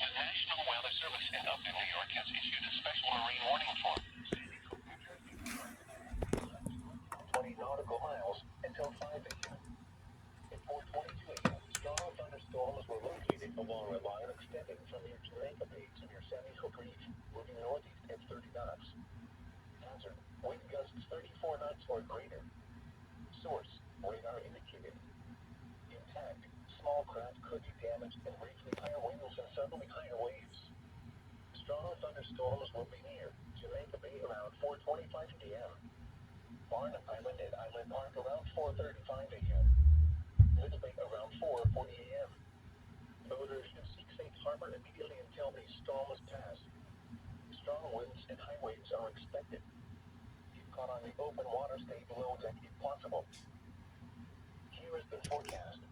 The National Weather Service in upstate New York has issued a special marine warning for 20 nautical miles until 5 a.m. At 4:22 a.m., strong thunderstorms were located along a line extending from your Jamaica Bay to your Sandy Hook Reef, moving northeast at 30 knots. Hazard: wind gusts 34 knots or greater. Source: radar indicated. Intact: small craft could be damaged and briefly higher winds and suddenly higher waves. Strong thunderstorms will be near Jamaica Bay around 4:25 p.m. Barn Island and Island Park around 4:35 a.m. Little Bay around 4:40 a.m. Boaters should seek safe harbor immediately until these storms pass. Strong winds and high waves are expected. If caught on the open water, stay below deck if possible. Here is the forecast.